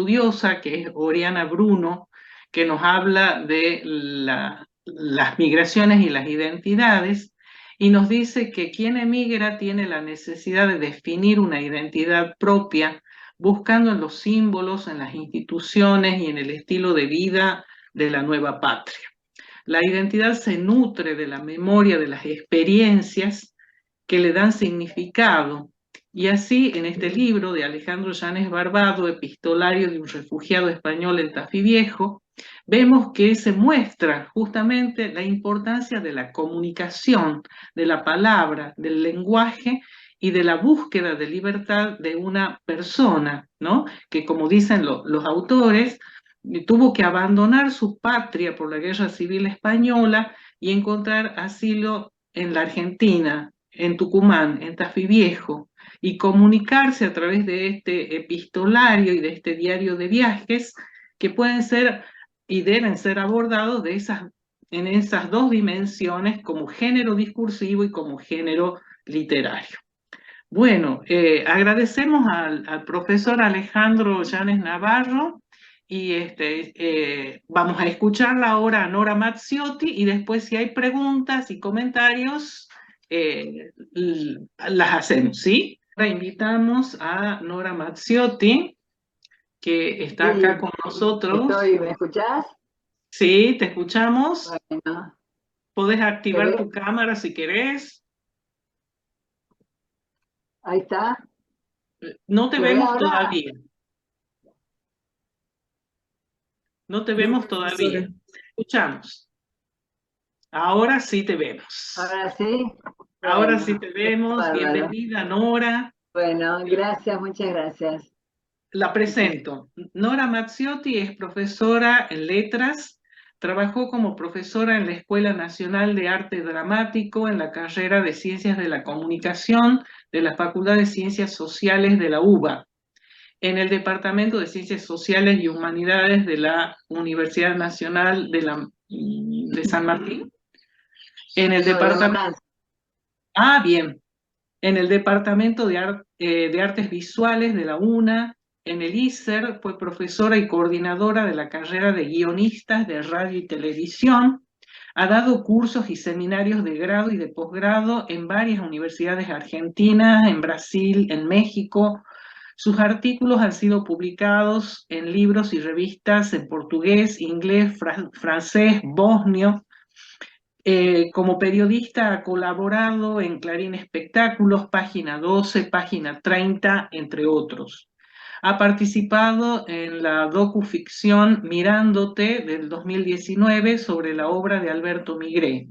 estudiosa, que es Oriana Bruno, que nos habla de las migraciones y las identidades, y nos dice que quien emigra tiene la necesidad de definir una identidad propia, buscando en los símbolos, en las instituciones y en el estilo de vida de la nueva patria. La identidad se nutre de la memoria, de las experiencias que le dan significado. Y así, en este libro de Alejandro Llanes Barbado, Epistolario de un refugiado español en Tafí Viejo, vemos que se muestra justamente la importancia de la comunicación, de la palabra, del lenguaje y de la búsqueda de libertad de una persona, ¿no? Que, como dicen los autores, tuvo que abandonar su patria por la Guerra Civil Española y encontrar asilo en la Argentina, en Tucumán, en Tafí Viejo, y comunicarse a través de este epistolario y de este diario de viajes que pueden ser y deben ser abordados en esas dos dimensiones, como género discursivo y como género literario. Bueno, agradecemos al profesor Alejandro Llanes Navarro y vamos a escucharla ahora a Nora Mazziotti y después si hay preguntas y comentarios las hacemos, ¿sí? Ahora invitamos a Nora Mazziotti, que está acá Sí, con nosotros. ¿me escuchás? Sí, te escuchamos. Bueno, Podés ¿se activar ve? tu cámara si querés. Ahí está. No te ¿Se ve vemos ahora? todavía. No te No, vemos profesora. todavía. Escuchamos. Ahora sí te vemos. Ahora sí. Ahora sí Bueno, te vemos. bárbaro. Bienvenida, Nora. Bueno, gracias, muchas gracias. La presento. Nora Mazziotti es profesora en letras. Trabajó como profesora en la Escuela Nacional de Arte Dramático en la carrera de Ciencias de la Comunicación de la Facultad de Ciencias Sociales de la UBA, en el Departamento de Ciencias Sociales y Humanidades de la Universidad Nacional de San Martín, en el No, de departamento, Matanza. bien, en el Departamento de Artes Visuales de la UNA, en el ISER, fue profesora y coordinadora de la carrera de guionistas de radio y televisión. Ha dado cursos y seminarios de grado y de posgrado en varias universidades argentinas, en Brasil, en México. Sus artículos han sido publicados en libros y revistas en portugués, inglés, francés, bosnio. Como periodista ha colaborado en Clarín Espectáculos, Página 12, Página 30, entre otros. Ha participado en la docuficción Mirándote del 2019 sobre la obra de Alberto Migré.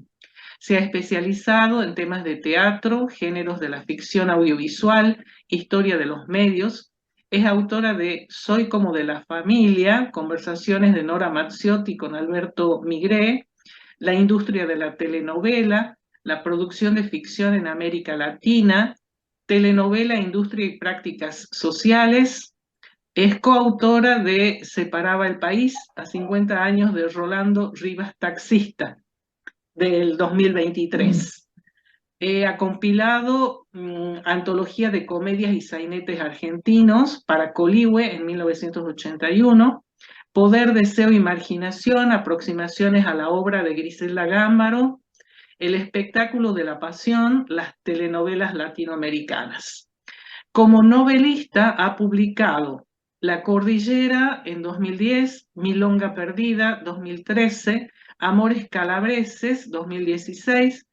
Se ha especializado en temas de teatro, géneros de la ficción audiovisual, historia de los medios. Es autora de Soy como de la familia, conversaciones de Nora Mazziotti con Alberto Migré, la industria de la telenovela, la producción de ficción en América Latina, telenovela, industria y prácticas sociales. Es coautora de Separaba el país a 50 años de Rolando Rivas Taxista, del 2023. Ha compilado antología de comedias y sainetes argentinos para Coligüe en 1981, Poder, Deseo y Marginación, aproximaciones a la obra de Griselda Gámbaro, El espectáculo de la pasión, las telenovelas latinoamericanas. Como novelista ha publicado La Cordillera en 2010, Milonga Perdida 2013, Amores Calabreses 2016,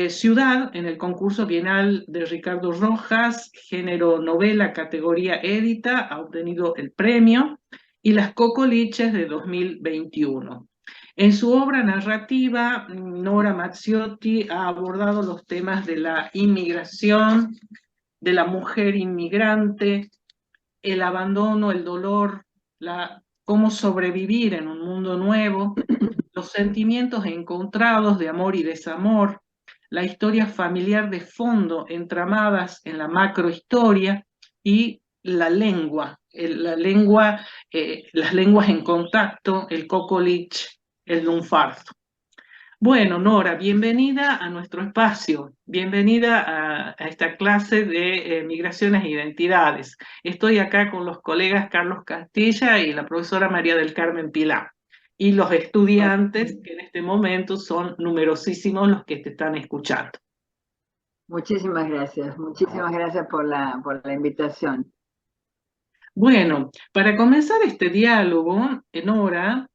Ciudad en el concurso bienal de Ricardo Rojas, género novela, categoría Édita, ha obtenido el premio, y Las Cocoliches de 2021. En su obra narrativa, Nora Mazziotti ha abordado los temas de la inmigración, de la mujer inmigrante, el abandono, el dolor, cómo sobrevivir en un mundo nuevo, los sentimientos encontrados de amor y desamor, la historia familiar de fondo entramadas en la macrohistoria y la lengua, las lenguas en contacto, el cocolich, el lunfardo. Bueno, Nora, bienvenida a nuestro espacio, bienvenida a esta clase de migraciones e identidades. Estoy acá con los colegas Carlos Castilla y la profesora María del Carmen Pilar, y los estudiantes, que en este momento son numerosísimos los que te están escuchando. Muchísimas gracias por la invitación. Bueno, para comenzar este diálogo, Nora,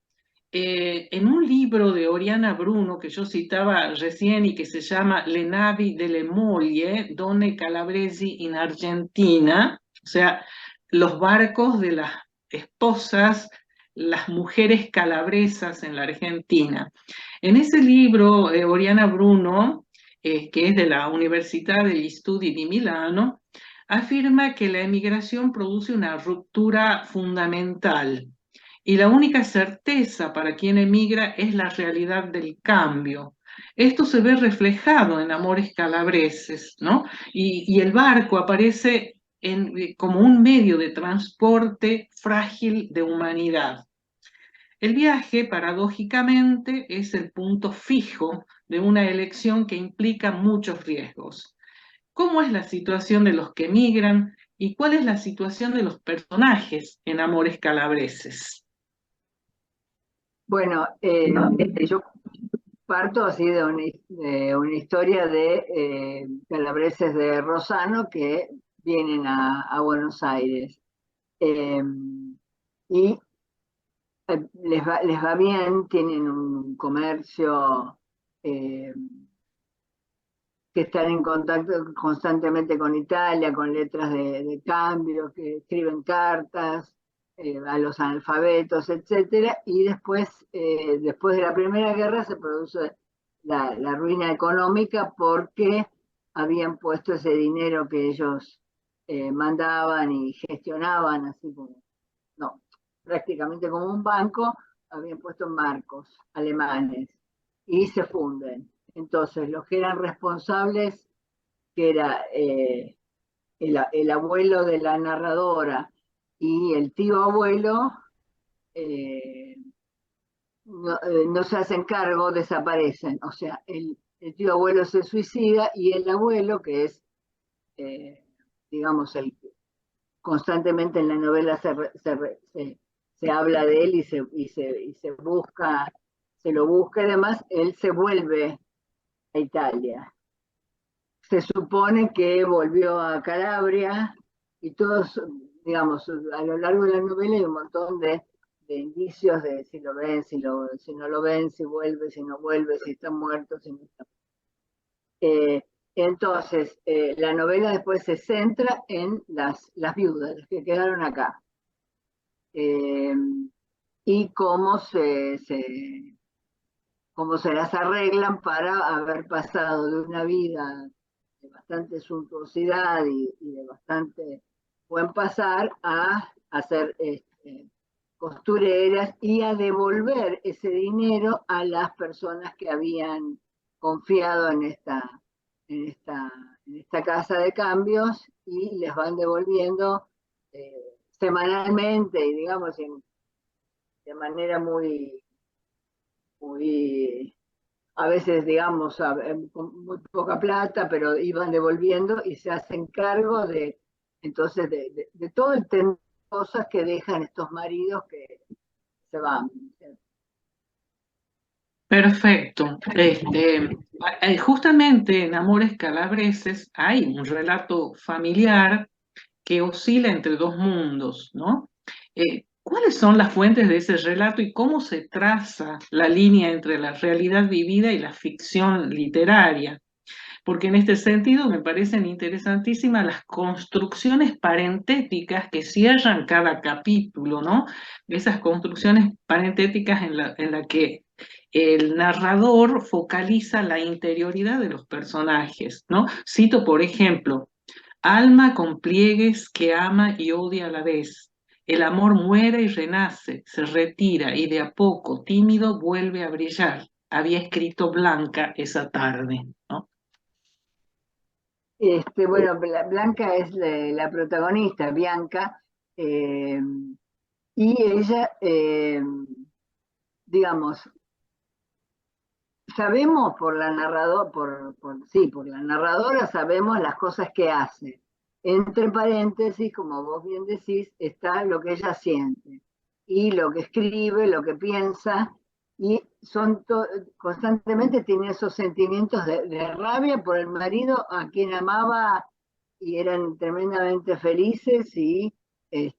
en un libro de Oriana Bruno que yo citaba recién y que se llama Le navi delle moglie, donne calabresi in Argentina, o sea, los barcos de las esposas, las mujeres calabresas en la Argentina. En ese libro, Oriana Bruno, que es de la Università degli Studi di Milano, afirma que la emigración produce una ruptura fundamental y la única certeza para quien emigra es la realidad del cambio. Esto se ve reflejado en Amores Calabreses, ¿no? Y el barco aparece como un medio de transporte frágil de humanidad. El viaje, paradójicamente, es el punto fijo de una elección que implica muchos riesgos. ¿Cómo es la situación de los que emigran y cuál es la situación de los personajes en Amores Calabreses? Bueno, yo parto así de una historia de calabreses de Rosano que vienen a Buenos Aires. Eh, y les va bien, tienen un comercio eh, que están en contacto constantemente con Italia, con letras de cambio, que escriben cartas a los analfabetos, etcétera, y después de la Primera Guerra se produce la ruina económica porque habían puesto ese dinero que ellos mandaban y gestionaban, así como, no, prácticamente como un banco, habían puesto marcos alemanes y se funden. Entonces, los que eran responsables, que era el abuelo de la narradora y el tío abuelo, eh, no se hacen cargo, desaparecen. O sea, el tío abuelo se suicida y el abuelo, que es, eh, digamos, constantemente en la novela se habla de él y se busca, se lo busca y demás, él se vuelve a Italia. Se supone que volvió a Calabria y todos, digamos, a lo largo de la novela hay un montón de indicios de si lo ven, si no lo ven, si vuelve, si no vuelve, si está muerto, si no está. Eh, entonces, la novela después se centra en las viudas, las que quedaron acá, eh, y cómo se las arreglan para haber pasado de una vida de bastante suntuosidad y de bastante buen pasar a ser costureras y a devolver ese dinero a las personas que habían confiado en esta, en esta casa de cambios y les van devolviendo semanalmente y digamos de manera muy a veces, digamos, con muy poca plata, pero iban devolviendo y se hacen cargo entonces, de todo el tema de cosas que dejan estos maridos que se van. Perfecto. Justamente en Amores Calabreses hay un relato familiar que oscila entre dos mundos, ¿no? ¿Cuáles son las fuentes de ese relato y cómo se traza la línea entre la realidad vivida y la ficción literaria? Porque en este sentido me parecen interesantísimas las construcciones parentéticas que cierran cada capítulo, ¿no? Esas construcciones parentéticas en la que el narrador focaliza la interioridad de los personajes, ¿no? Cito, por ejemplo, alma con pliegues que ama y odia a la vez. El amor muere y renace, se retira y de a poco, tímido, vuelve a brillar. Había escrito Blanca esa tarde, ¿no? Bueno, Blanca es la protagonista, Bianca, y ella, digamos, sabemos por la narradora, sí, por la narradora sabemos las cosas que hace. Entre paréntesis, como vos bien decís, está lo que ella siente y lo que escribe, lo que piensa, y constantemente tiene esos sentimientos de rabia por el marido a quien amaba y eran tremendamente felices y que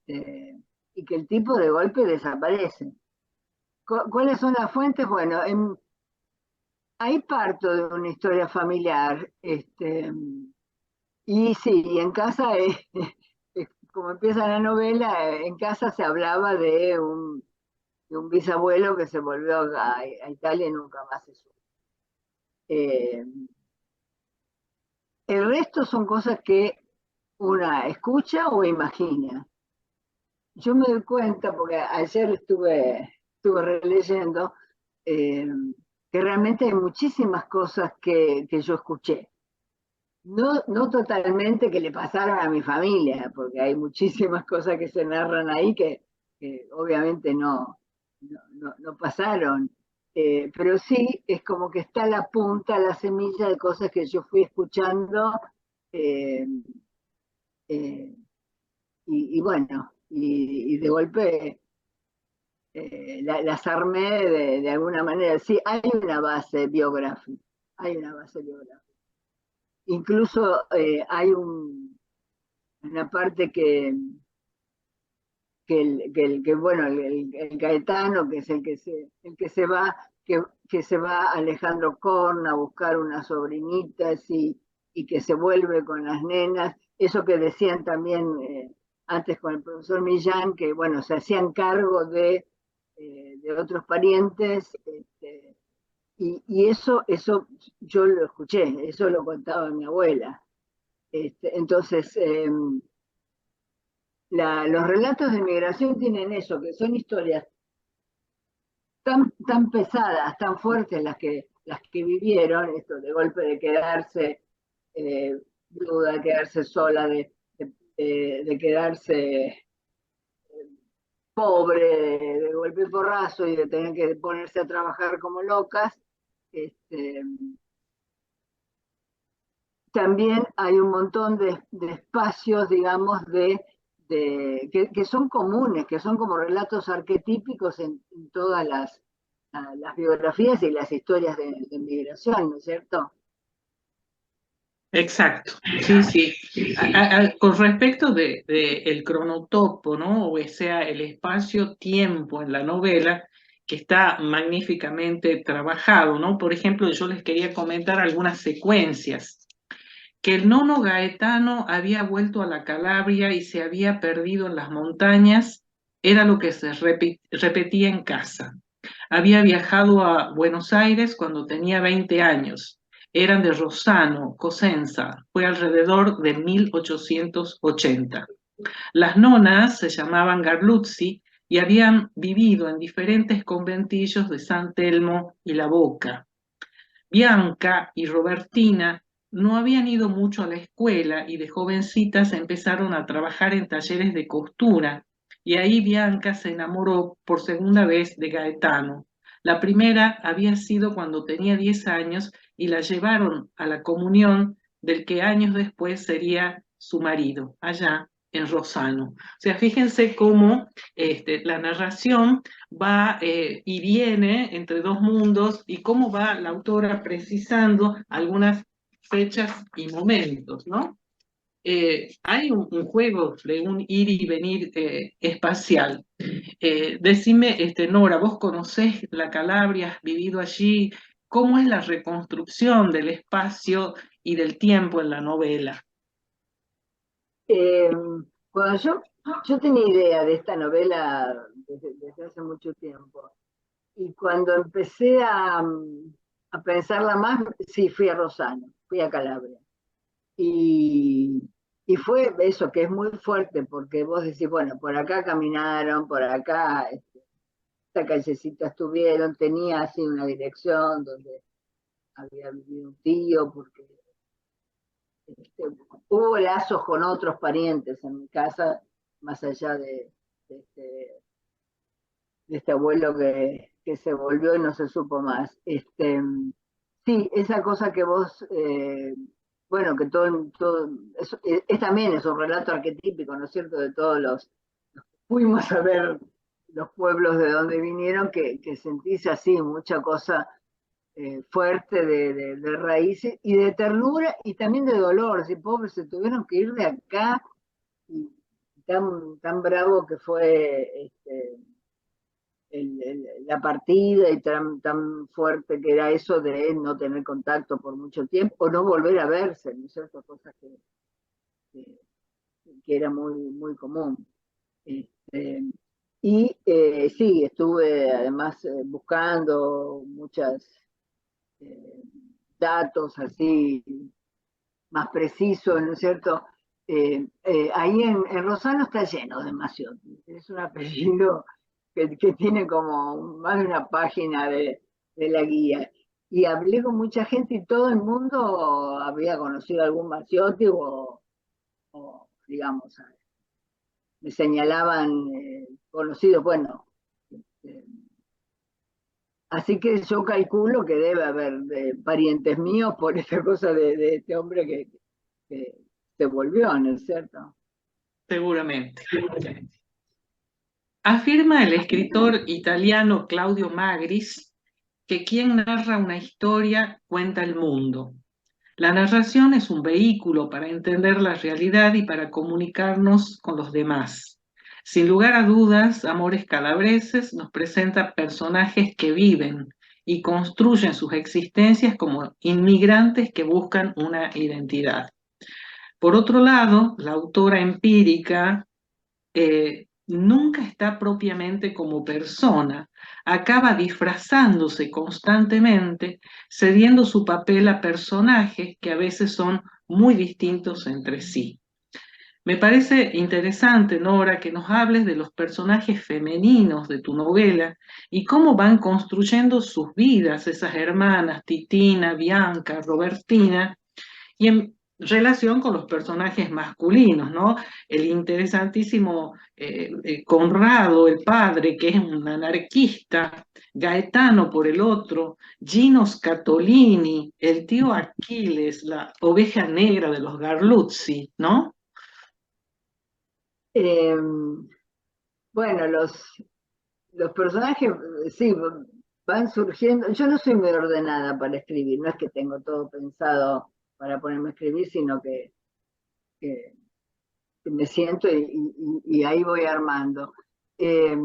el tipo de golpe desaparece. ¿Cuáles son las fuentes? Bueno, ahí parto de una historia familiar, y sí, y en casa, como empieza la novela, en casa se hablaba de un bisabuelo que se volvió a Italia y nunca más se supo. Eh, el resto son cosas que una escucha o imagina. Yo me doy cuenta, porque ayer estuve releyendo, eh, que realmente hay muchísimas cosas que yo escuché. No, no totalmente que le pasaron a mi familia, porque hay muchísimas cosas que se narran ahí que obviamente no pasaron. Pero sí es como que está la punta, la semilla de cosas que yo fui escuchando, eh, eh, y bueno, y de golpe las armé de alguna manera. Sí, hay una base biográfica, hay una base biográfica. Incluso hay una parte bueno, el Gaetano, que es el que se va, que se va a Alejandro Korn a buscar unas sobrinitas y que se vuelve con las nenas, eso que decían también antes con el profesor Millán, que bueno, se hacían cargo de otros parientes, y eso yo lo escuché, eso lo contaba mi abuela. Entonces, los relatos de migración tienen eso, que son historias tan pesadas, tan fuertes las que vivieron, esto de golpe de quedarse viuda, de quedarse sola, de quedarse pobre, de golpe y porrazo y de tener que ponerse a trabajar como locas. Este, También hay un montón de espacios, digamos, que son comunes, que son como relatos arquetípicos en todas las biografías y las historias de migración, ¿no es cierto? Exacto, sí, sí. Con respecto de el cronotopo, ¿no? O sea, el espacio-tiempo en la novela, que está magníficamente trabajado, ¿no? Por ejemplo, yo les quería comentar algunas secuencias. Que el nono Gaetano había vuelto a la Calabria y se había perdido en las montañas, era lo que se repetía en casa. Había viajado a Buenos Aires cuando tenía 20 años. Eran de Rossano, Cosenza. Fue alrededor de 1880. Las nonas se llamaban Garluzzi y habían vivido en diferentes conventillos de San Telmo y La Boca. Bianca y Robertina no habían ido mucho a la escuela y de jovencitas empezaron a trabajar en talleres de costura, y ahí Bianca se enamoró por segunda vez de Gaetano. La primera había sido cuando tenía 10 años y la llevaron a la comunión del que años después sería su marido, allá en Rossano. O sea, fíjense cómo la narración va y viene entre dos mundos y cómo va la autora precisando algunas fechas y momentos, ¿no? Hay un juego de un ir y venir espacial. Decime, Nora, vos conocés la Calabria, has vivido allí, ¿cómo es la reconstrucción del espacio y del tiempo en la novela? Eh, Cuando yo tenía idea de esta novela desde hace mucho tiempo, y cuando empecé a pensarla más, sí, fui a Rosario, fui a Calabria. Y, y fue eso, que es muy fuerte, porque vos decís, bueno, por acá caminaron, por acá, esta callecita estuvieron, tenía así una dirección donde había vivido un tío, porque este, hubo lazos con otros parientes en mi casa, más allá de este, de este abuelo que se volvió y no se supo más. Sí, esa cosa que vos, bueno, que también es un relato arquetípico, ¿no es cierto?, de todos los que fuimos a ver los pueblos de donde vinieron, que sentís así mucha cosa fuerte de raíces y de ternura y también de dolor. Si pobres se tuvieron que ir de acá y tan bravo que fue la partida y tan fuerte que era eso de no tener contacto por mucho tiempo o no volver a verse, ¿no es cierto? Cosas que, que era muy común. Este, y sí, estuve además buscando muchos datos así más precisos, ¿no es cierto? Ahí en Rosano está lleno de Maciotti. Es un apellido que tiene como más de una página de la guía. Y hablé con mucha gente y todo el mundo había conocido algún Maciotti o, digamos, me señalaban conocidos. Bueno, eh, así que yo calculo que debe haber parientes míos por esa cosa de este hombre que se volvió, ¿no es cierto? Seguramente. Afirma el escritor italiano Claudio Magris que quien narra una historia cuenta el mundo. La narración es un vehículo para entender la realidad y para comunicarnos con los demás. Sin lugar a dudas, Amores Calabreses nos presenta personajes que viven y construyen sus existencias como inmigrantes que buscan una identidad. Por otro lado, la autora empírica nunca está propiamente como persona, acaba disfrazándose constantemente, cediendo su papel a personajes que a veces son muy distintos entre sí. Me parece interesante, Nora, que nos hables de los personajes femeninos de tu novela y cómo van construyendo sus vidas, esas hermanas, Titina, Bianca, Robertina, y en relación con los personajes masculinos, ¿no? El interesantísimo Conrado, el padre, que es un anarquista, Gaetano por el otro, Gino Scatolini, el tío Aquiles, la oveja negra de los Garluzzi, ¿no? Eh, bueno, los personajes, sí, van surgiendo. Yo no soy muy ordenada para escribir, no es que tengo todo pensado para ponerme a escribir, sino que me siento y ahí voy armando. Eh,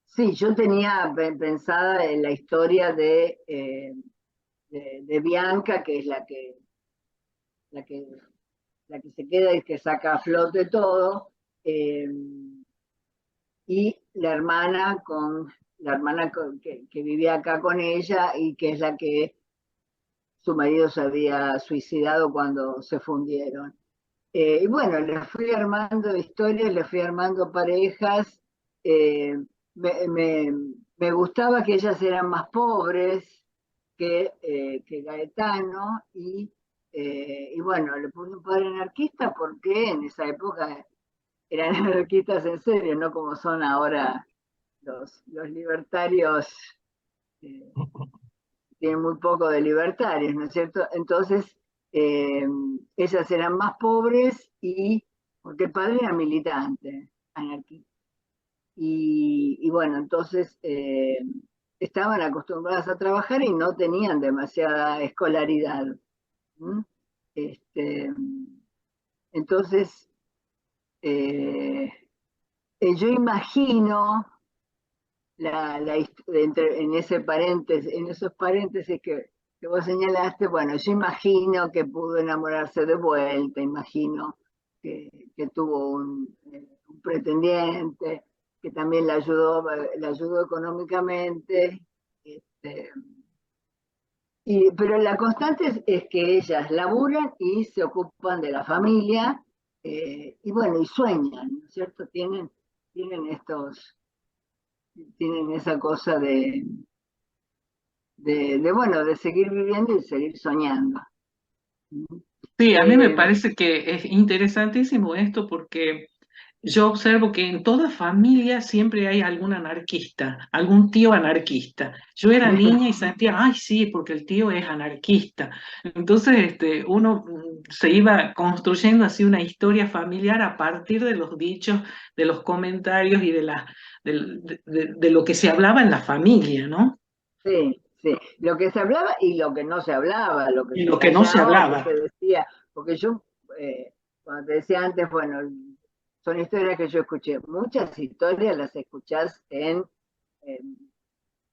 sí, yo tenía pensada en la historia de Bianca, que es la que, la que se queda y que saca a flote todo, eh, y la hermana que vivía acá con ella y que es la que su marido se había suicidado cuando se fundieron. Y bueno, le fui armando historias, le fui armando parejas. eh, me, me- Me gustaba que ellas eran más pobres que Gaetano y bueno, le puse un padre anarquista porque en esa época eran anarquistas en serio, no como son ahora los libertarios. eh, Tienen muy poco de libertarios, ¿no es cierto? Entonces, eh, ellas eran más pobres porque el padre era militante, anarquista. Y bueno, entonces estaban acostumbradas a trabajar y no tenían demasiada escolaridad. ¿Mm? Este, entonces, eh, yo imagino en esos paréntesis que vos señalaste, bueno, yo imagino que pudo enamorarse de vuelta, imagino que tuvo un pretendiente que también la ayudó económicamente, este, pero la constante es que ellas laburan y se ocupan de la familia, y bueno, y sueñan, ¿no es cierto? Tienen tienen esa cosa bueno, de seguir viviendo y seguir soñando. Sí, a mí me Eh, parece que es interesantísimo esto porque Yo observo que en toda familia siempre hay algún anarquista, algún tío anarquista. Yo era niña y sentía, ay, sí, porque el tío es anarquista. Entonces, uno se iba construyendo así una historia familiar a partir de los dichos, de los comentarios y de lo que se hablaba en la familia, ¿no? Sí, sí, lo que se hablaba y lo que no se hablaba, lo que Y se lo que no se callaba o que hablaba. se decía, porque yo, cuando te decía antes, bueno, son historias que yo escuché, muchas historias las escuchás en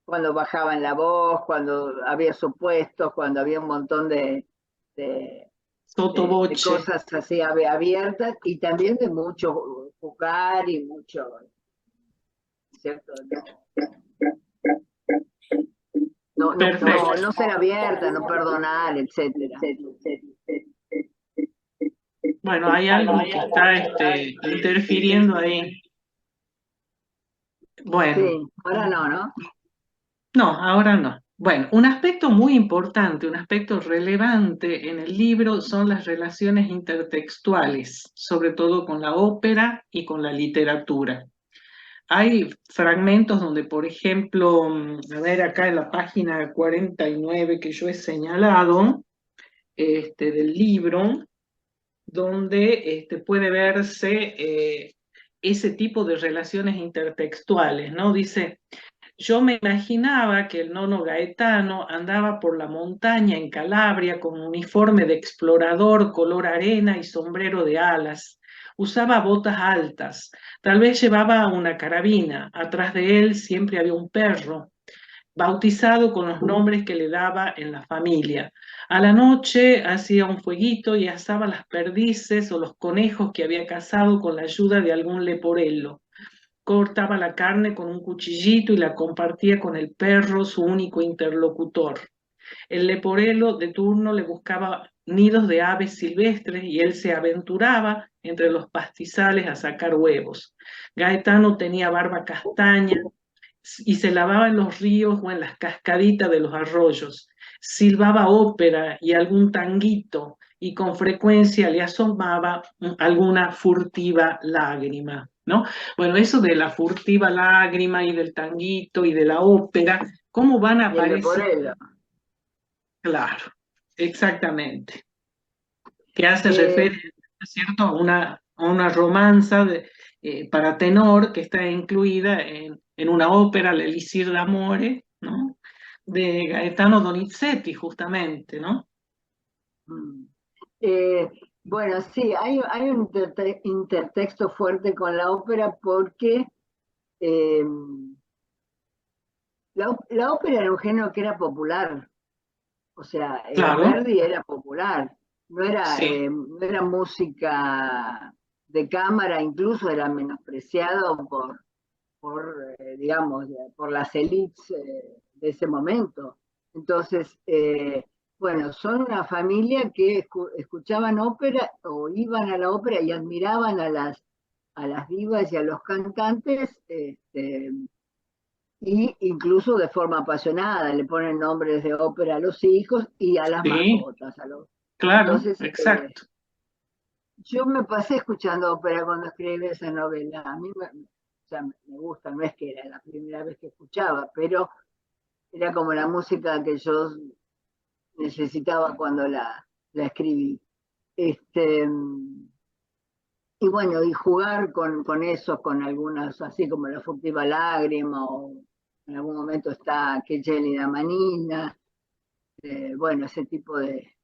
cuando bajaban la voz, cuando había supuestos, cuando había un montón de, de Sotoboche. cosas así abiertas y también de mucho jugar y mucho, ¿cierto? Perfecto. No ser abierta, no perdonar, etcétera. Bueno, hay alguien que está interfiriendo ahí. Bueno. Sí, ahora no, ¿no? No, ahora no. Bueno, un aspecto muy importante, un aspecto relevante en el libro son las relaciones intertextuales, sobre todo con la ópera y con la literatura. Hay fragmentos donde, por ejemplo, a ver, acá en la página 49 que yo he señalado, del libro, donde puede verse ese tipo de relaciones intertextuales, ¿no? Dice, yo me imaginaba que el nono Gaetano andaba por la montaña en Calabria con uniforme de explorador color arena y sombrero de alas. Usaba botas altas, tal vez llevaba una carabina. Atrás de él siempre había un perro, bautizado con los nombres que le daba en la familia. A la noche hacía un fueguito y asaba las perdices o los conejos que había cazado con la ayuda de algún leporello. Cortaba la carne con un cuchillito y la compartía con el perro, su único interlocutor. El leporelo de turno le buscaba nidos de aves silvestres y él se aventuraba entre los pastizales a sacar huevos. Gaetano tenía barba castaña y se lavaba en los ríos o en las cascaditas de los arroyos. Silbaba ópera y algún tanguito y con frecuencia le asomaba alguna furtiva lágrima, ¿no? Bueno, eso de la furtiva lágrima y del tanguito y de la ópera, ¿cómo van Y el de apareciendo? Porello. Claro, exactamente. Que hace Eh, referencia, ¿cierto?, a una romanza para tenor que está incluida en una ópera, l'Elisir d'Amore, ¿no? De Gaetano Donizetti, justamente, ¿no? mm, eh, bueno, sí, hay un intertexto fuerte con la ópera porque eh, la ópera era un género que era popular. O sea, Claro, Verdi era popular, sí, no era música de cámara, incluso era menospreciado digamos, por las élites de ese momento. Entonces, bueno, son una familia que escuchaban ópera o iban a la ópera y admiraban a las divas y a los cantantes, y incluso de forma apasionada, le ponen nombres de ópera a los hijos y a las sí, mascotas. claro, Entonces, exacto. yo me pasé escuchando ópera cuando escribí esa novela. A mí o sea, me gusta, no es que era la primera vez que escuchaba, pero era como la música que yo necesitaba cuando la escribí. Este, y bueno, y jugar con eso, con algunas, así como la furtiva lágrima, o en algún momento está Que gelida manina, bueno, ese tipo de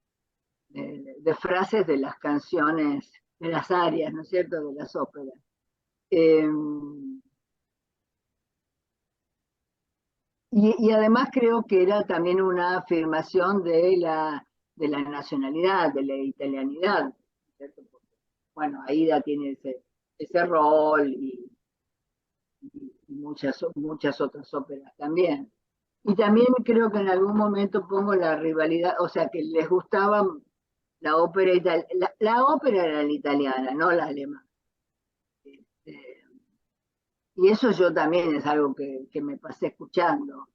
frases de las canciones, de las arias, ¿no es cierto?, de las óperas. Eh, y además creo que era también una afirmación de la nacionalidad, de la italianidad, ¿cierto? Porque, bueno, Aida tiene ese rol y muchas otras óperas también. Y también creo que en algún momento pongo la rivalidad, o sea, que les gustaba la ópera italiana. La ópera era la italiana, no la alemana. Este, y eso yo también es algo que me pasé escuchando,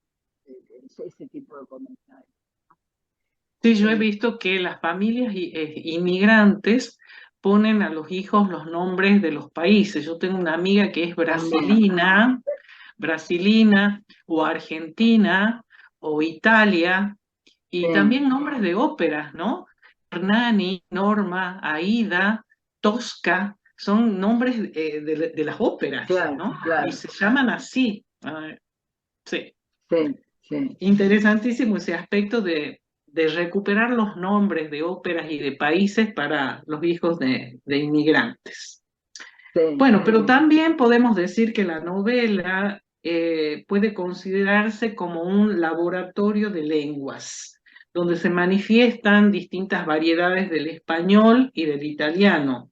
ese tipo de comentarios. Sí, yo he Eh, visto que las familias inmigrantes ponen a los hijos los nombres de los países. Yo tengo una amiga que es también, brasilina o argentina o Italia, y sí, también nombres de óperas, ¿no? Hernani, Norma, Aida, Tosca, son nombres de las óperas, claro, ¿no? Y claro, se llaman así. Sí, sí, sí, interesantísimo ese aspecto de recuperar los nombres de óperas y de países para los hijos de inmigrantes. sí. Bueno, pero también podemos decir que la novela puede considerarse como un laboratorio de lenguas, donde se manifiestan distintas variedades del español y del italiano.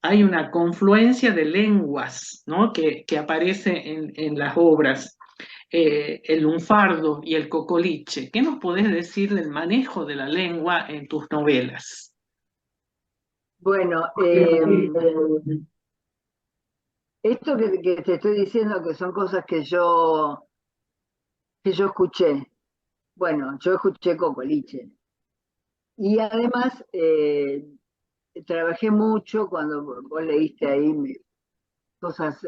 Hay una confluencia de lenguas, ¿no? que aparece en las obras. El lunfardo y el cocoliche. ¿Qué nos podés decir del manejo de la lengua en tus novelas? Bueno, esto que te estoy diciendo que son cosas que yo escuché. Bueno, yo escuché Cocoliche. Y además trabajé mucho cuando vos leíste ahí cosas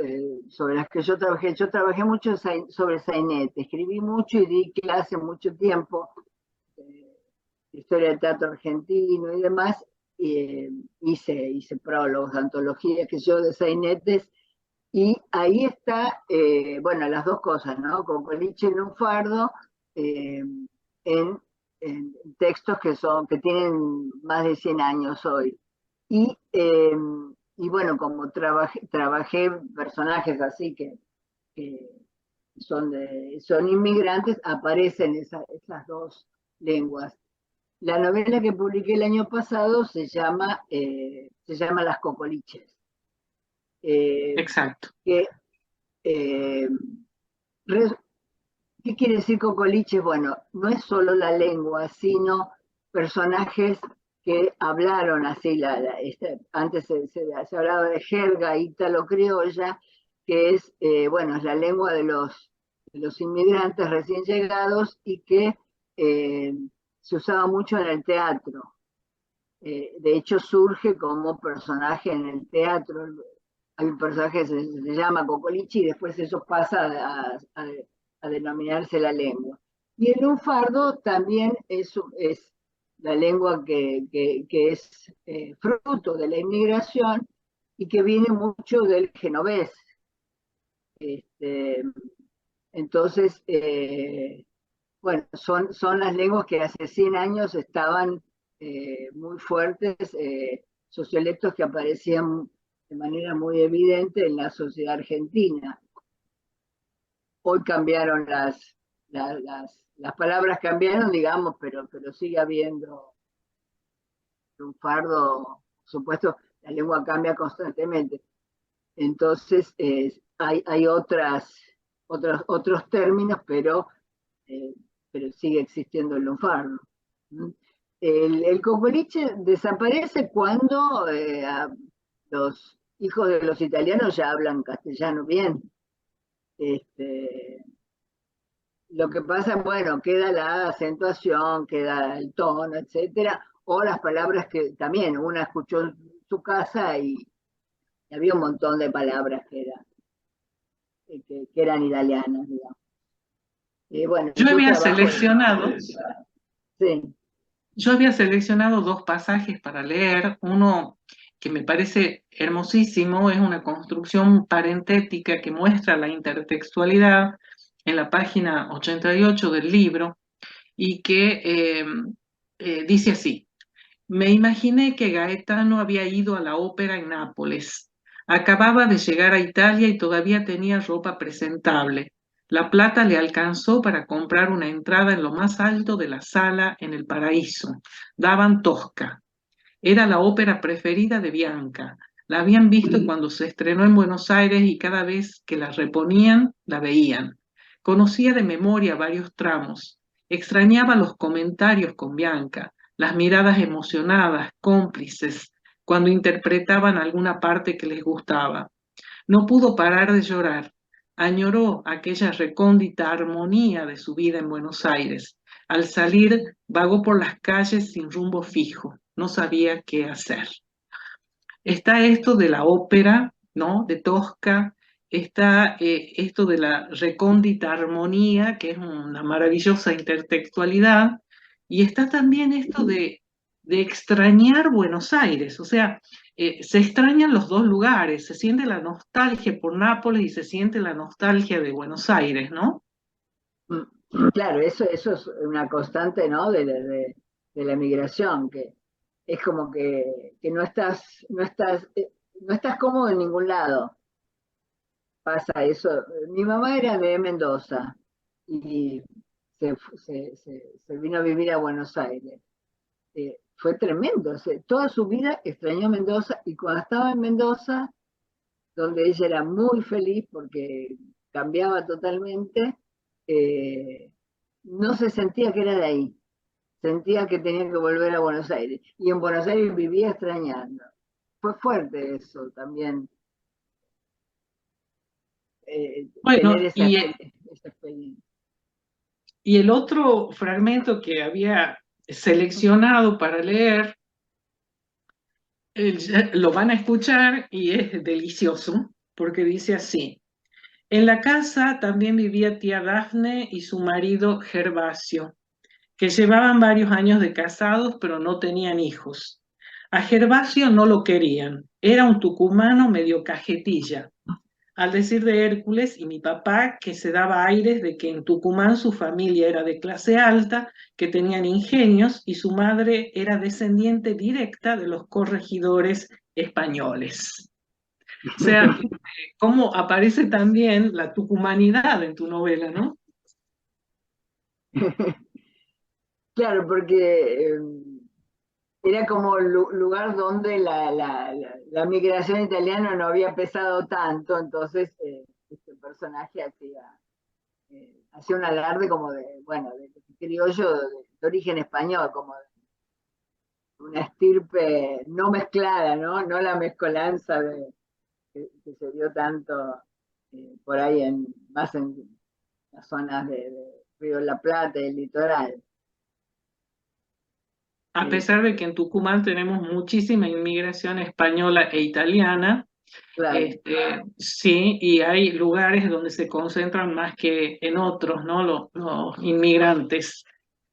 sobre las que yo trabajé. Yo trabajé mucho sobre sainete, escribí mucho y di clase mucho tiempo, eh, historia del teatro argentino y demás. Y, hice prólogos, antologías que yo de sainetes. Y ahí está, bueno, las dos cosas, ¿no? Con Coliche y Lunfardo, eh, en, en textos que tienen más de 100 años hoy. Y, eh, y bueno, como trabajé personajes así que son inmigrantes, aparecen esas dos lenguas. La novela que publiqué el año pasado se llama Las Cocoliches, eh, Exacto. que eh, ¿qué quiere decir cocoliches? Bueno, no es solo la lengua, sino personajes que hablaron así. Antes se hablaba de jerga ítalo-criolla, que es, bueno, es la lengua de los inmigrantes recién llegados y que eh, se usaba mucho en el teatro. De hecho, surge como personaje en el teatro. Hay un personaje que se llama Cocolichi y después eso pasa a denominarse la lengua. Y el lunfardo también es la lengua que es fruto de la inmigración y que viene mucho del genovés. Este, entonces, bueno, son las lenguas que hace 100 años estaban muy fuertes, sociolectos que aparecían de manera muy evidente en la sociedad argentina. Hoy cambiaron las palabras cambiaron, digamos, pero sigue habiendo un fardo, por supuesto, la lengua cambia constantemente. Entonces, hay otros términos, eh, pero sigue existiendo el lunfardo. ¿Mm? El cocoliche desaparece cuando los hijos de los italianos ya hablan castellano bien. Este, lo que pasa, bueno, queda la acentuación, queda el tono, etcétera, o las palabras que también una escuchó en su casa y había un montón de palabras que eran italianas, digamos. Bueno, Yo yo había trabajo seleccionado, sí, yo había seleccionado dos pasajes para leer. Uno que me parece hermosísimo, es una construcción parentética que muestra la intertextualidad en la página 88 del libro y que dice así: me imaginé que Gaetano había ido a la ópera en Nápoles. Acababa de llegar a Italia y todavía tenía ropa presentable. La plata le alcanzó para comprar una entrada en lo más alto de la sala en el Paraíso. Daban Tosca. Era la ópera preferida de Bianca. La habían visto cuando se estrenó en Buenos Aires y cada vez que la reponían, la veían. Conocía de memoria varios tramos. Extrañaba los comentarios con Bianca, las miradas emocionadas, cómplices, cuando interpretaban alguna parte que les gustaba. No pudo parar de llorar. Añoró aquella recóndita armonía de su vida en Buenos Aires. Al salir, vagó por las calles sin rumbo fijo. No sabía qué hacer. está esto de la ópera, ¿no? De Tosca, está esto de la recóndita armonía, que es una maravillosa intertextualidad, y está también esto de extrañar Buenos Aires, o sea, se extrañan los dos lugares, se siente la nostalgia por Nápoles y se siente la nostalgia de Buenos Aires, ¿no? Claro, eso es una constante, ¿no? De la migración, que es como que no estás cómodo en ningún lado. Pasa eso. Mi mamá era de Mendoza y se vino a vivir a Buenos Aires. Fue tremendo. Toda su vida extrañó Mendoza y cuando estaba en Mendoza, donde ella era muy feliz porque cambiaba totalmente, eh, no se sentía que era de ahí. Sentía que tenía que volver a Buenos Aires. Y en Buenos Aires vivía extrañando. Fue fuerte eso también, tener Bueno, esa experiencia. y el otro fragmento que había seleccionado para leer, lo van a escuchar y es delicioso, porque dice así. En la casa también vivía tía Dafne y su marido Gervasio, que llevaban varios años de casados, pero no tenían hijos. A Gervasio no lo querían, era un tucumano medio cajetilla, al decir de Hércules y mi papá, que se daba aires de que en Tucumán su familia era de clase alta, que tenían ingenios y su madre era descendiente directa de los corregidores españoles. O sea, cómo aparece también la tucumanidad en tu novela, ¿no? Claro, porque era como lugar donde la migración italiana no había pesado tanto, entonces este personaje hacía un alarde como bueno, de criollo de origen español, como una estirpe no mezclada, ¿no? No la mezcolanza que se dio tanto por ahí, más en las zonas de Río de la Plata y el litoral. A pesar de Este, que en Tucumán tenemos muchísima inmigración española e italiana, claro. sí, y hay lugares donde se concentran más que en otros, ¿no? Los inmigrantes.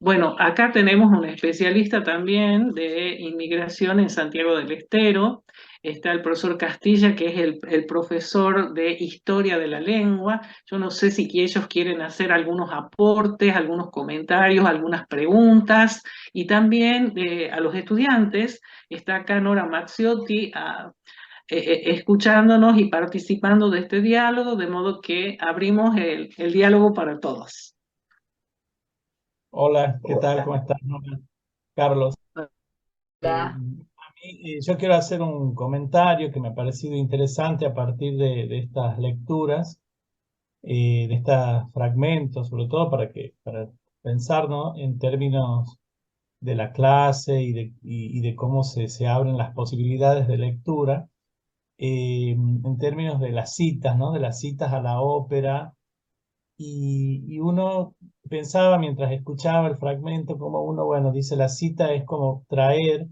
Bueno, acá tenemos un especialista también de inmigración en Santiago del Estero. Está el profesor Castilla, que es el profesor de historia de la lengua. Yo no sé si ellos quieren hacer algunos aportes, algunos comentarios, algunas preguntas. Y también a los estudiantes está acá Nora Mazziotti, escuchándonos y participando de este diálogo, de modo que abrimos el diálogo para todos. Hola, ¿qué tal? ¿Cómo estás, Carlos? Hola. Yo quiero hacer un comentario que me ha parecido interesante a partir de estas lecturas, de estos fragmentos, sobre todo para pensar, ¿no? En términos de la clase y de cómo se abren las posibilidades de lectura, en términos de las citas, ¿no? De las citas a la ópera. Y uno pensaba mientras escuchaba el fragmento, como uno, bueno, dice, la cita es como traer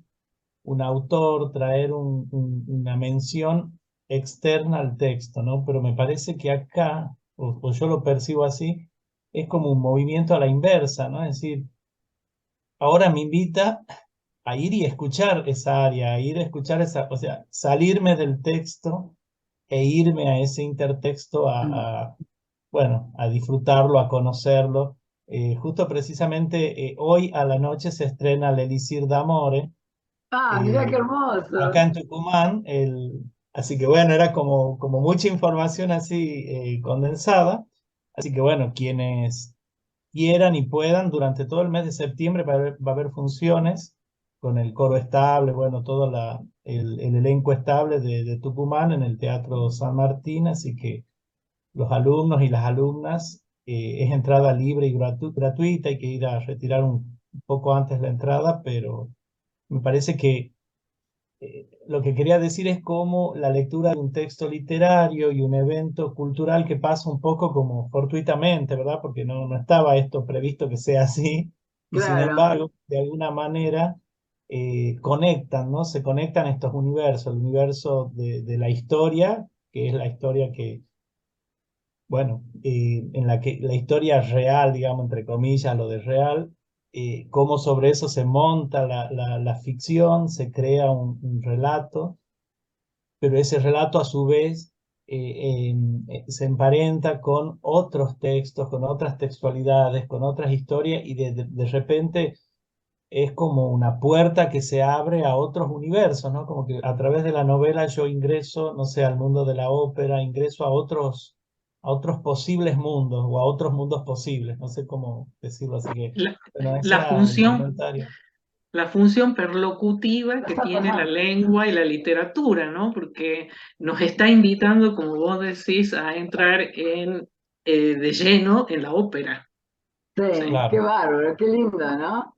un autor, traer una mención externa al texto, ¿no? Pero me parece que acá, o yo lo percibo así, es como un movimiento a la inversa, ¿no? Es decir, ahora me invita a ir y escuchar esa área, a ir a escuchar esa, o sea, salirme del texto e irme a ese intertexto bueno, a disfrutarlo, a conocerlo. Justo precisamente hoy a la noche se estrena el Elixir d'Amore, Ah, mira qué hermoso. acá en Tucumán. Así que bueno, era como mucha información así condensada. Así que bueno, quienes quieran y puedan, durante todo el mes de septiembre va a haber funciones con el coro estable, bueno, todo el elenco estable de Tucumán en el Teatro San Martín. Así que los alumnos y las alumnas, es entrada libre y gratuita, hay que ir a retirar un poco antes la entrada, pero me parece que lo que quería decir es cómo la lectura de un texto literario y un evento cultural que pasa un poco como fortuitamente, ¿verdad? Porque no estaba esto previsto que sea así, y sin Claro. embargo, de alguna manera, conectan, ¿no? Se conectan estos universos, el universo de la historia, que es la historia que, bueno, en la que la historia real, digamos, entre comillas, lo de real, cómo sobre eso se monta la ficción, se crea un relato, pero ese relato a su vez se emparenta con otros textos, con otras textualidades, con otras historias, y de repente es como una puerta que se abre a otros universos, ¿no? Como que a través de la novela yo ingreso, no sé, al mundo de la ópera, ingreso a otros posibles mundos o a otros mundos posibles, no sé cómo decirlo, así que, La, bueno, ese la era un función, comentario. la función perlocutiva que tiene la lengua y la literatura, ¿no? Porque nos está invitando, como vos decís, a entrar de lleno en la ópera. Sí, Sí. qué Claro, bárbaro, qué lindo, ¿no?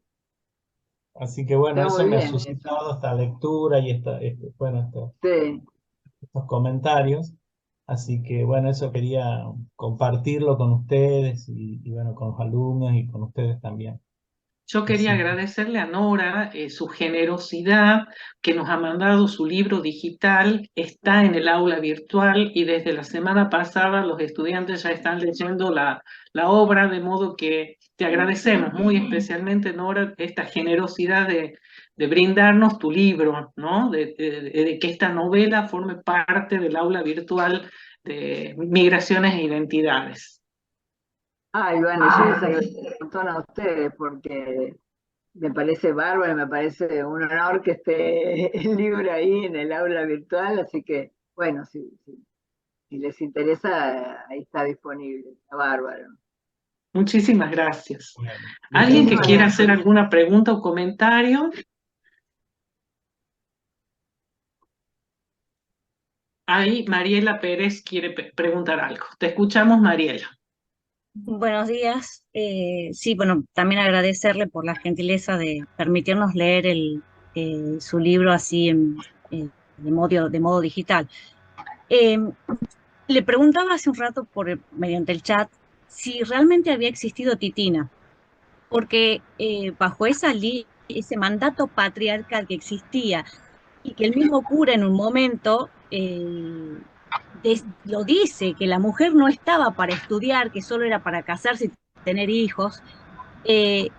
así que bueno, Está eso muy me ha bien eso. suscitado esta lectura y bueno, Sí. estos comentarios. Así que bueno, eso quería compartirlo con ustedes y bueno, con los alumnos y con ustedes también. Yo quería Así, agradecerle a Nora su generosidad, que nos ha mandado su libro digital, está en el aula virtual y desde la semana pasada los estudiantes ya están leyendo la obra, de modo que te agradecemos muy especialmente, Nora, esta generosidad de brindarnos tu libro, ¿no? De que esta novela forme parte del aula virtual de Migraciones e Identidades. Ay, bueno, yo les agradezco un montón a ustedes porque me parece bárbaro y me parece un honor que esté el libro ahí en el aula virtual, así que, bueno, si les interesa, ahí está disponible, está bárbaro. Muchísimas gracias. bueno, muchas ¿Alguien que Muchísimas quiera gracias. hacer gracias. alguna pregunta o comentario? Ahí Mariela Pérez quiere preguntar algo. Te escuchamos, Mariela. Buenos días. Sí, bueno, también agradecerle por la gentileza de permitirnos leer su libro así de modo digital. Eh, Le preguntaba hace un rato mediante el chat si realmente había existido Titina, porque bajo ese mandato patriarcal que existía y que el mismo cura en un momento lo dice, que la mujer no estaba para estudiar, que solo era para casarse y tener hijos, y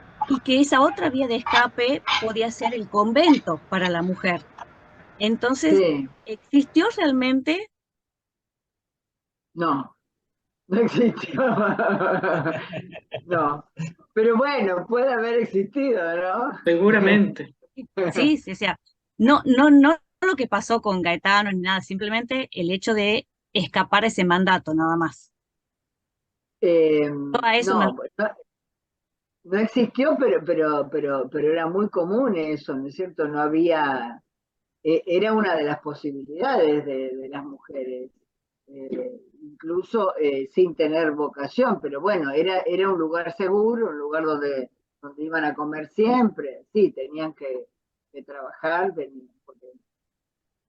que esa otra vía de escape podía ser el convento para la mujer. Entonces, Sí, ¿existió realmente? no, no existió. No, pero bueno, puede haber existido, ¿no? Seguramente. Sí, sí, o sea, no lo que pasó con Gaetano ni nada, simplemente el hecho de escapar a ese mandato, nada más. Eh, Yo a eso me... no, no existió, pero era muy común eso, ¿no es cierto? No había, era una de las posibilidades de las mujeres, incluso sin tener vocación, pero bueno, era un lugar seguro, un lugar donde iban a comer siempre, sí, tenían que trabajar, porque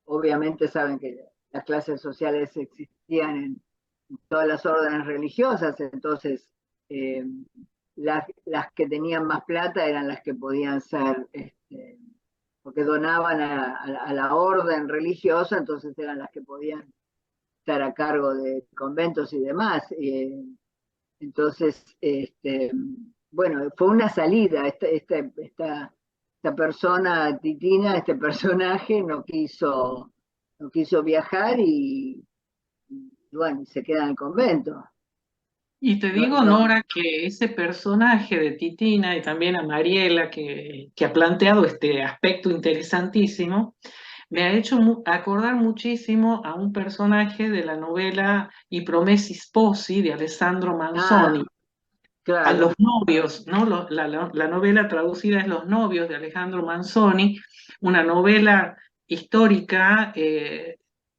obviamente saben que las clases sociales existían en todas las órdenes religiosas, entonces eh, las que tenían más plata eran las que podían ser, porque donaban a la orden religiosa, entonces eran las que podían estar a cargo de conventos y demás. Entonces, bueno, fue una salida. Esta persona, Titina, este personaje, no quiso viajar y bueno, se queda en el convento. Y te No, digo, no, Nora, que ese personaje de Titina y también a Mariela, que ha planteado este aspecto interesantísimo, me ha hecho acordar muchísimo a un personaje de la novela I Promessi Sposi de Alessandro Manzoni, ah, a los claro, novios, ¿no? La novela traducida es Los novios de Alejandro Manzoni, una novela histórica que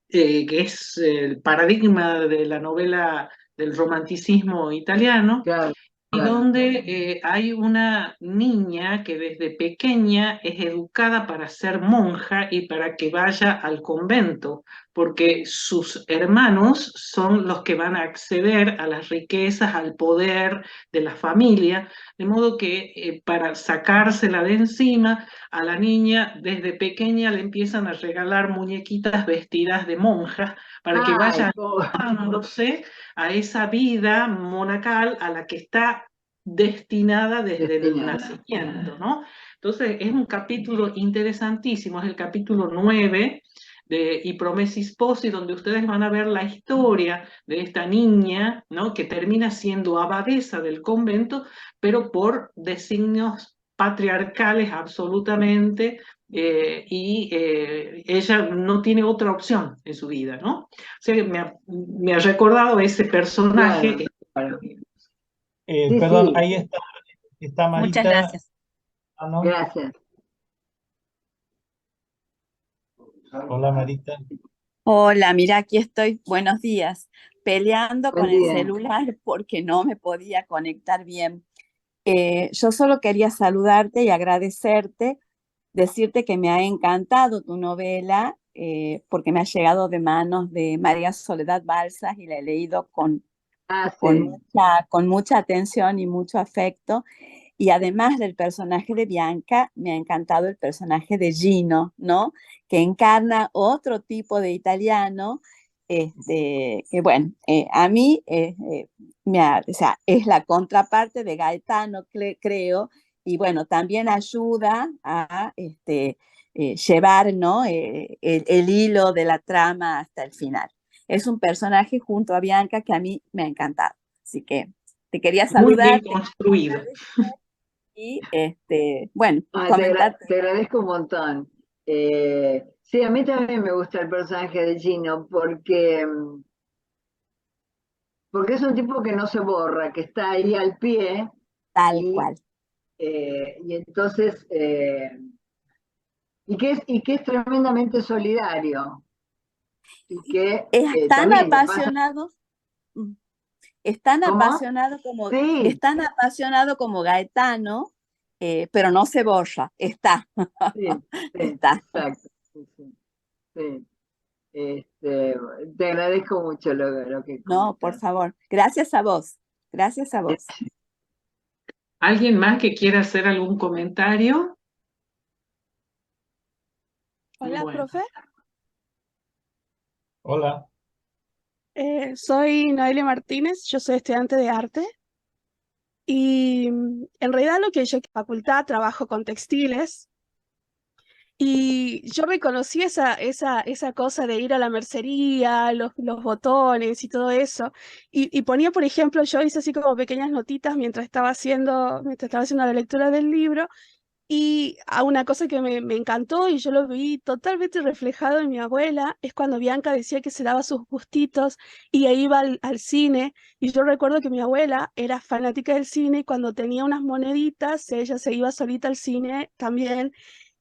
es el paradigma de la novela del romanticismo italiano claro, y donde hay una niña que desde pequeña es educada para ser monja y para que vaya al convento, porque sus hermanos son los que van a acceder a las riquezas, al poder de la familia, de modo que para sacársela de encima, a la niña desde pequeña le empiezan a regalar muñequitas vestidas de monja para que vaya adaptándose a esa vida monacal a la que está destinada desde el nacimiento, ¿no? Entonces es un capítulo interesantísimo, es el capítulo 9 de I Promessi Sposi, donde ustedes van a ver la historia de esta niña, ¿no? Que termina siendo abadesa del convento, pero por designios patriarcales absolutamente, ella no tiene otra opción en su vida, ¿no? O sea que me ha recordado ese personaje. Claro. Perdón, ahí está Marita. Muchas gracias. ¿No? Gracias. Hola Marita. Hola, mira, aquí estoy, buenos días, peleando Buen con el día. celular porque no me podía conectar bien. Yo solo quería saludarte y agradecerte, decirte que me ha encantado tu novela, porque me ha llegado de manos de María Soledad Balsas y la he leído con Sí. con mucha atención y mucho afecto. Y además del personaje de Bianca, me ha encantado el personaje de Gino, ¿no? Que encarna otro tipo de italiano, que bueno, a mí o sea, es la contraparte de Gaetano, creo, y bueno, también ayuda a llevar, ¿no? El hilo de la trama hasta el final. Es un personaje junto a Bianca que a mí me ha encantado. Así que te quería saludar. Muy bien construido. Y bueno, te agradezco un montón. Sí, a mí también me gusta el personaje de Gino porque es un tipo que no se borra, que está ahí al pie. Tal cual. Y entonces, y que es tremendamente solidario. Y que es tan también apasionado. Es tan ¿Cómo? apasionado como, Sí. es tan apasionado como Gaetano, pero no se borra, está. Sí, está. Exacto. Sí. Te agradezco mucho lo que No, por favor. Gracias a vos. Gracias a vos. ¿Alguien más que quiera hacer algún comentario? Hola, Bueno. profe. Hola. Soy Noelia Martínez, yo soy estudiante de arte y en realidad lo que yo en la facultad trabajo con textiles y yo reconocí esa cosa de ir a la mercería, los botones y todo eso y ponía, por ejemplo, yo hice así como pequeñas notitas mientras estaba haciendo la lectura del libro. Y a una cosa que me encantó y yo lo vi totalmente reflejado en mi abuela es cuando Bianca decía que se daba sus gustitos y iba al cine. Y yo recuerdo que mi abuela era fanática del cine y cuando tenía unas moneditas, ella se iba solita al cine también.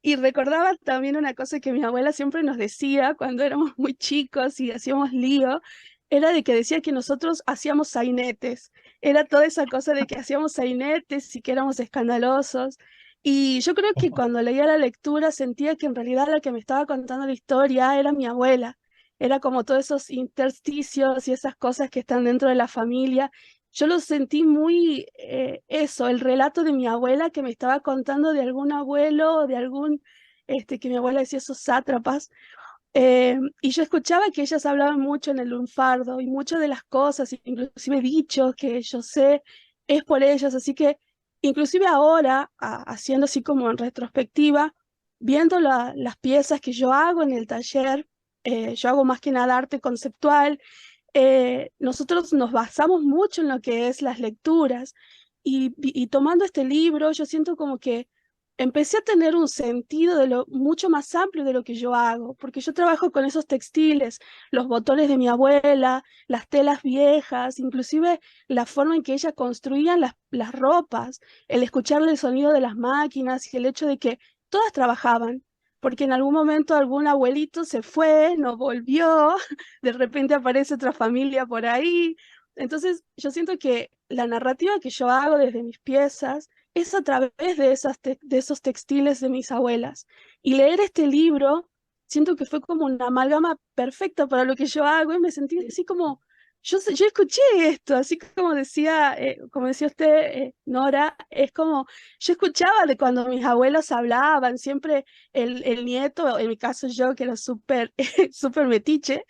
Y recordaba también una cosa que mi abuela siempre nos decía cuando éramos muy chicos y hacíamos lío, era de que decía que nosotros hacíamos sainetes. Era toda esa cosa de que hacíamos sainetes y que éramos escandalosos. Y yo creo que cuando leía la lectura sentía que en realidad la que me estaba contando la historia era mi abuela. Era como todos esos intersticios y esas cosas que están dentro de la familia. Yo lo sentí muy eso, el relato de mi abuela que me estaba contando de algún abuelo o de algún, que mi abuela decía esos sátrapas. Y yo escuchaba que ellas hablaban mucho en el lunfardo y muchas de las cosas, inclusive dichos que yo sé, es por ellas. Así que inclusive ahora, haciendo así como en retrospectiva, viendo las piezas que yo hago en el taller, yo hago más que nada arte conceptual, nosotros nos basamos mucho en lo que es las lecturas y tomando este libro yo siento como que empecé a tener un sentido de lo mucho más amplio de lo que yo hago, porque yo trabajo con esos textiles, los botones de mi abuela, las telas viejas, inclusive la forma en que ella construía las ropas, el escucharle el sonido de las máquinas y el hecho de que todas trabajaban, porque en algún momento algún abuelito se fue, no volvió, de repente aparece otra familia por ahí, Entonces, yo siento que la narrativa que yo hago desde mis piezas es a través de de esos textiles de mis abuelas. Y leer este libro, siento que fue como una amalgama perfecta para lo que yo hago y me sentí así como, yo escuché esto, así como decía usted, Nora, es como, yo escuchaba de cuando mis abuelos hablaban, siempre el nieto, en mi caso yo, que era súper súper metiche,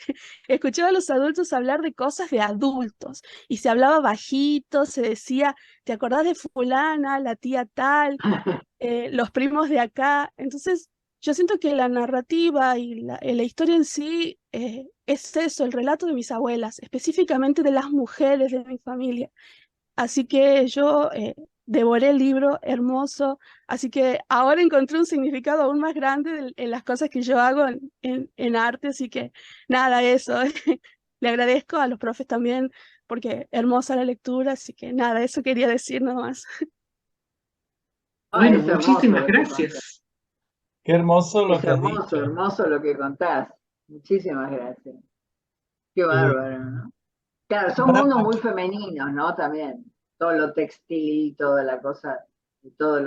escuchaba a los adultos hablar de cosas de adultos y se hablaba bajito, se decía, ¿te acordás de fulana, la tía tal, los primos de acá? Entonces, yo siento que la narrativa y la historia en sí es eso, el relato de mis abuelas, específicamente de las mujeres de mi familia. Así que yo devoré el libro, hermoso, así que ahora encontré un significado aún más grande en las cosas que yo hago en arte, así que nada, eso. Le agradezco a los profes también, porque hermosa la lectura, así que nada, eso quería decir nomás. Bueno, Es hermoso muchísimas lo que contás. gracias. Qué hermoso lo Es que has hermoso, dicho. hermoso lo que contás. Muchísimas gracias. Qué bárbaro, ¿no? Claro, son Para, mundos muy femeninos, ¿no? También. Todo lo textil, toda la cosa, y todas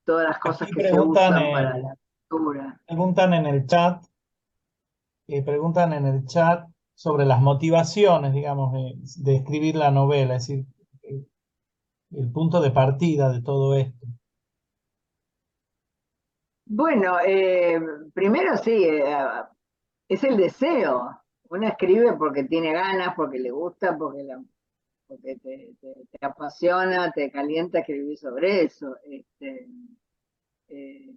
las cosas aquí que se usan para la cultura. preguntan en el chat sobre las motivaciones, digamos, de escribir la novela, es decir, el punto de partida de todo esto. Bueno, primero sí, es el deseo. Uno escribe porque tiene ganas, porque le gusta, porque te apasiona, te calienta escribir sobre eso. Eh,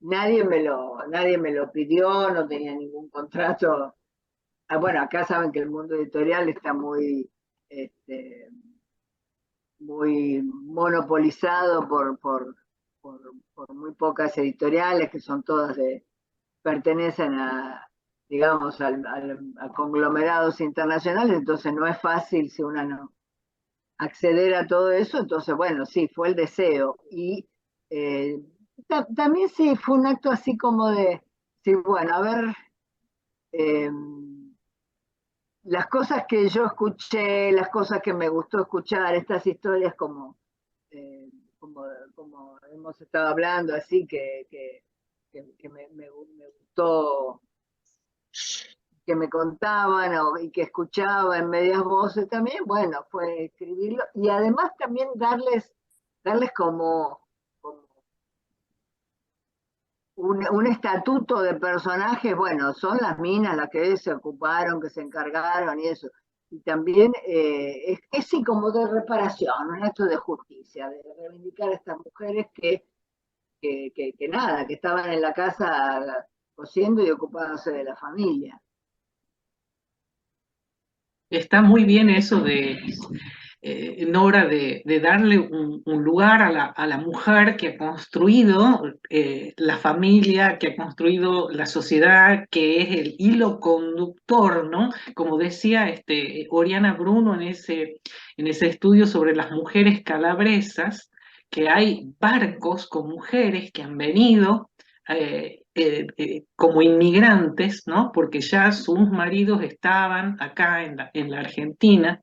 nadie me lo pidió, no tenía ningún contrato. Ah, bueno, acá saben que el mundo editorial está muy monopolizado por muy pocas editoriales, que son todas pertenecen digamos, a conglomerados internacionales, entonces no es fácil si uno no acceder a todo eso, entonces bueno, sí, fue el deseo. Y eh, también sí, fue un acto así como de, sí, bueno, a ver, eh, las cosas que yo escuché, las cosas que me gustó escuchar, estas historias eh, como, como hemos estado hablando, así que me gustó que me contaban y que escuchaba en medias voces también, bueno, fue escribirlo y además también darles como un estatuto de personajes, bueno, son las minas las que se ocuparon, que se encargaron y eso. Y también es sí como de reparación, un acto de justicia, de reivindicar a estas mujeres que nada, que estaban en la casa cosiendo y ocupándose de la familia. Está muy bien eso Nora, de darle un lugar a la mujer que ha construido la familia, que ha construido la sociedad, que es el hilo conductor, ¿no? Como decía Oriana Bruno en ese estudio sobre las mujeres calabresas, que hay barcos con mujeres que han venido como inmigrantes, ¿no? Porque ya sus maridos estaban acá en la Argentina.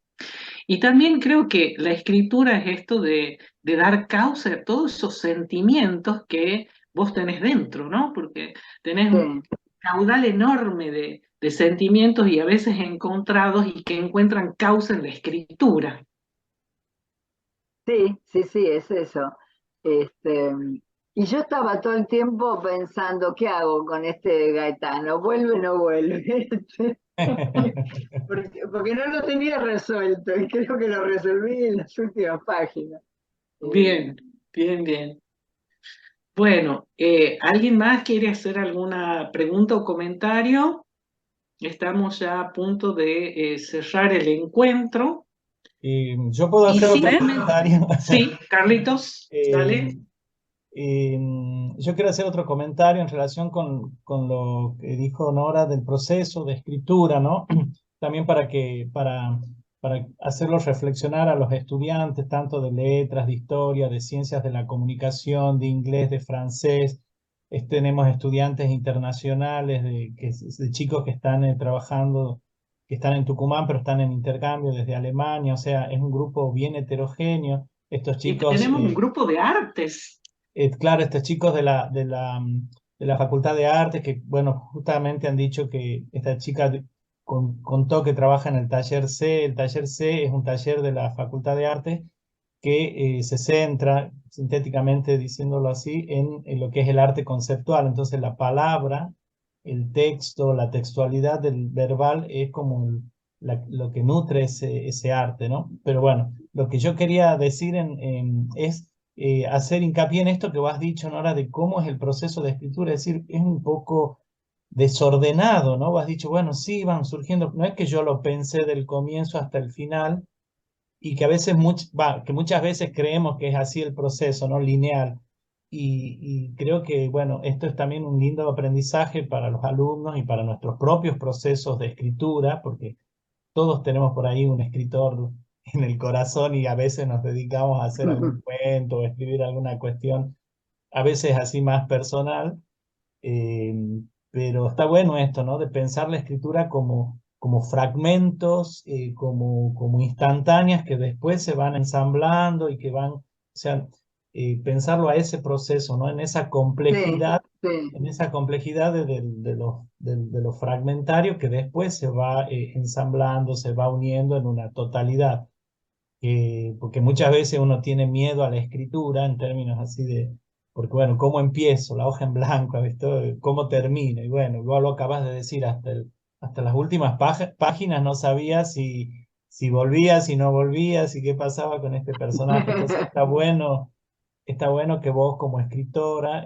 Y también creo que la escritura es esto de dar causa a todos esos sentimientos que vos tenés dentro, ¿no? Porque tenés Sí. un caudal enorme de sentimientos y a veces encontrados y que encuentran causa en la escritura. Sí, sí, sí, es eso. Y yo estaba todo el tiempo pensando, ¿qué hago con este Gaetano? ¿Vuelve o no vuelve? Porque no lo tenía resuelto y creo que lo resolví en las últimas páginas. Bien, bien, bien. Bueno, ¿alguien más quiere hacer alguna pregunta o comentario? Estamos ya a punto de cerrar el encuentro. Yo puedo Y hacer otro sí, comentario. sí, Carlitos, dale. Yo quiero hacer otro comentario en relación con lo que dijo Nora del proceso de escritura, ¿no? También para hacerlos reflexionar a los estudiantes, tanto de letras, de historia, de ciencias de la comunicación, de inglés, de francés. Tenemos estudiantes internacionales, de chicos que están trabajando que están en Tucumán, pero están en intercambio desde Alemania, o sea, es un grupo bien heterogéneo. Estos Y chicos, tenemos un grupo de artes. claro, estos chicos de la Facultad de Artes, que, bueno, justamente han dicho que esta chica contó que trabaja en el taller C. El taller C es un taller de la Facultad de Artes que se centra, sintéticamente diciéndolo así, en lo que es el arte conceptual. Entonces la palabra, el texto, la textualidad del verbal es como lo que nutre ese arte, ¿no? Pero bueno, lo que yo quería decir es hacer hincapié en esto que vos has dicho, Nora, de cómo es el proceso de escritura, es decir, es un poco desordenado, ¿no? Vos has dicho, bueno, sí, van surgiendo, no es que yo lo pensé del comienzo hasta el final, y que a veces, que muchas veces creemos que es así el proceso, ¿no? Lineal. Y creo que, bueno, esto es también un lindo aprendizaje para los alumnos y para nuestros propios procesos de escritura, porque todos tenemos por ahí un escritor en el corazón y a veces nos dedicamos a hacer algún cuento o escribir alguna cuestión, a veces así más personal. eh, pero está bueno esto, ¿no? De pensar la escritura como fragmentos, como instantáneas que después se van ensamblando y que van, o sea, pensarlo a ese proceso, ¿no? Sí, sí. En esa complejidad de lo fragmentario que después se va ensamblando, se va uniendo en una totalidad. Porque muchas veces uno tiene miedo a la escritura en términos así porque bueno, ¿cómo empiezo? La hoja en blanco, ¿viste? ¿Cómo termino? Y bueno, vos lo acabas de decir, hasta las últimas páginas no sabía si volvía, si no volvía, si qué pasaba con este personaje. Entonces está bueno que vos como escritora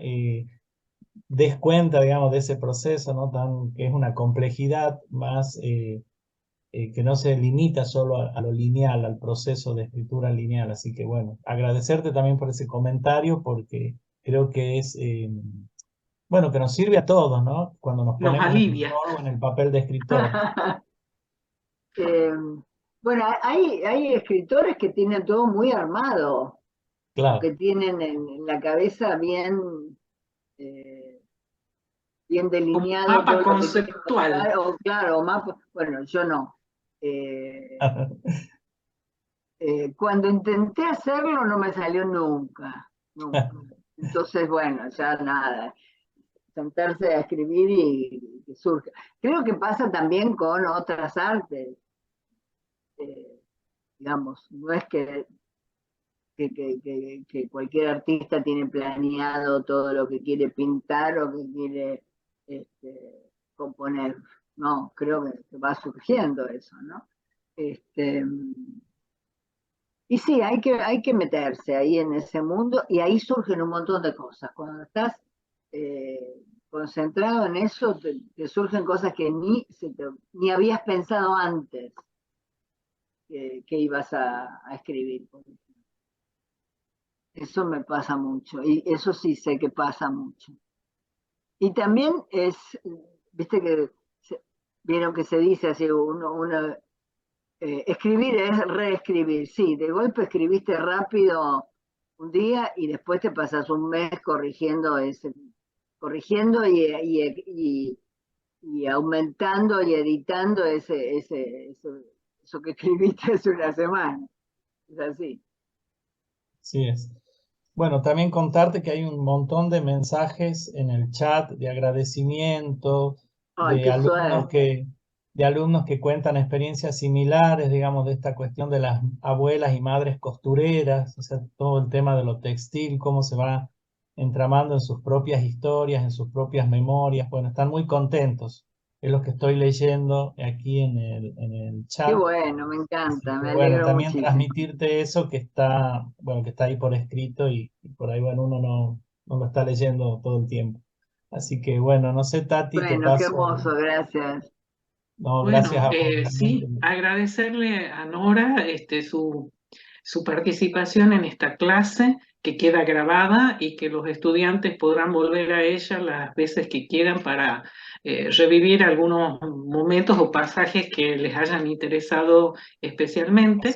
des cuenta, digamos, de ese proceso, ¿no? Que es una complejidad más... que no se limita solo a lo lineal, al proceso de escritura lineal. Así que bueno, agradecerte también por ese comentario porque creo que es, bueno, que nos sirve a todos, ¿no? Cuando nos Nos ponemos en el alivia. rol o en el papel de escritor. Eh, bueno, hay escritores que tienen todo muy armado, o Claro. que tienen en la cabeza eh, bien Como delineado mapa todo lo que quieren conceptual. contar, o claro, o más, bueno, yo no. Eh, Cuando intenté hacerlo no me salió nunca, nunca. Entonces, bueno, ya nada, sentarse a escribir y que surja. Creo que pasa también con otras artes, digamos, no es que cualquier artista tiene planeado todo lo que quiere pintar o que quiere componer. No, creo que va surgiendo eso, ¿no? Este, y sí, hay que meterse ahí en ese mundo y ahí surgen un montón de cosas. Cuando estás concentrado en eso, te surgen cosas que ni habías pensado antes que ibas a escribir. Eso me pasa mucho y eso sí sé que pasa mucho. Y también viste que vieron que se dice así, escribir es reescribir. Sí, de golpe escribiste rápido un día y después te pasas un mes corrigiendo y aumentando y editando eso que escribiste hace una semana. Es así. Sí es. Bueno, también contarte que hay un montón de mensajes en el chat de agradecimiento, Ay, de qué alumnos suerte. que, de alumnos que cuentan experiencias similares, digamos, de esta cuestión de las abuelas y madres costureras, o sea, todo el tema de lo textil, cómo se va entramando en sus propias historias, en sus propias memorias. Bueno, están muy contentos. Es lo que estoy leyendo aquí en el Qué chat. bueno, me Así encanta, que me bueno, alegro también muchísimo. transmitirte eso bueno, que está ahí por escrito y por ahí, bueno, uno no lo está leyendo todo el tiempo. Así que bueno, no sé, Tati, te Bueno, qué paso. hermoso, gracias. No, gracias Bueno, a vos, realmente. sí, agradecerle a Nora su participación en esta clase que queda grabada y que los estudiantes podrán volver a ella las veces que quieran para revivir algunos momentos o pasajes que les hayan interesado especialmente.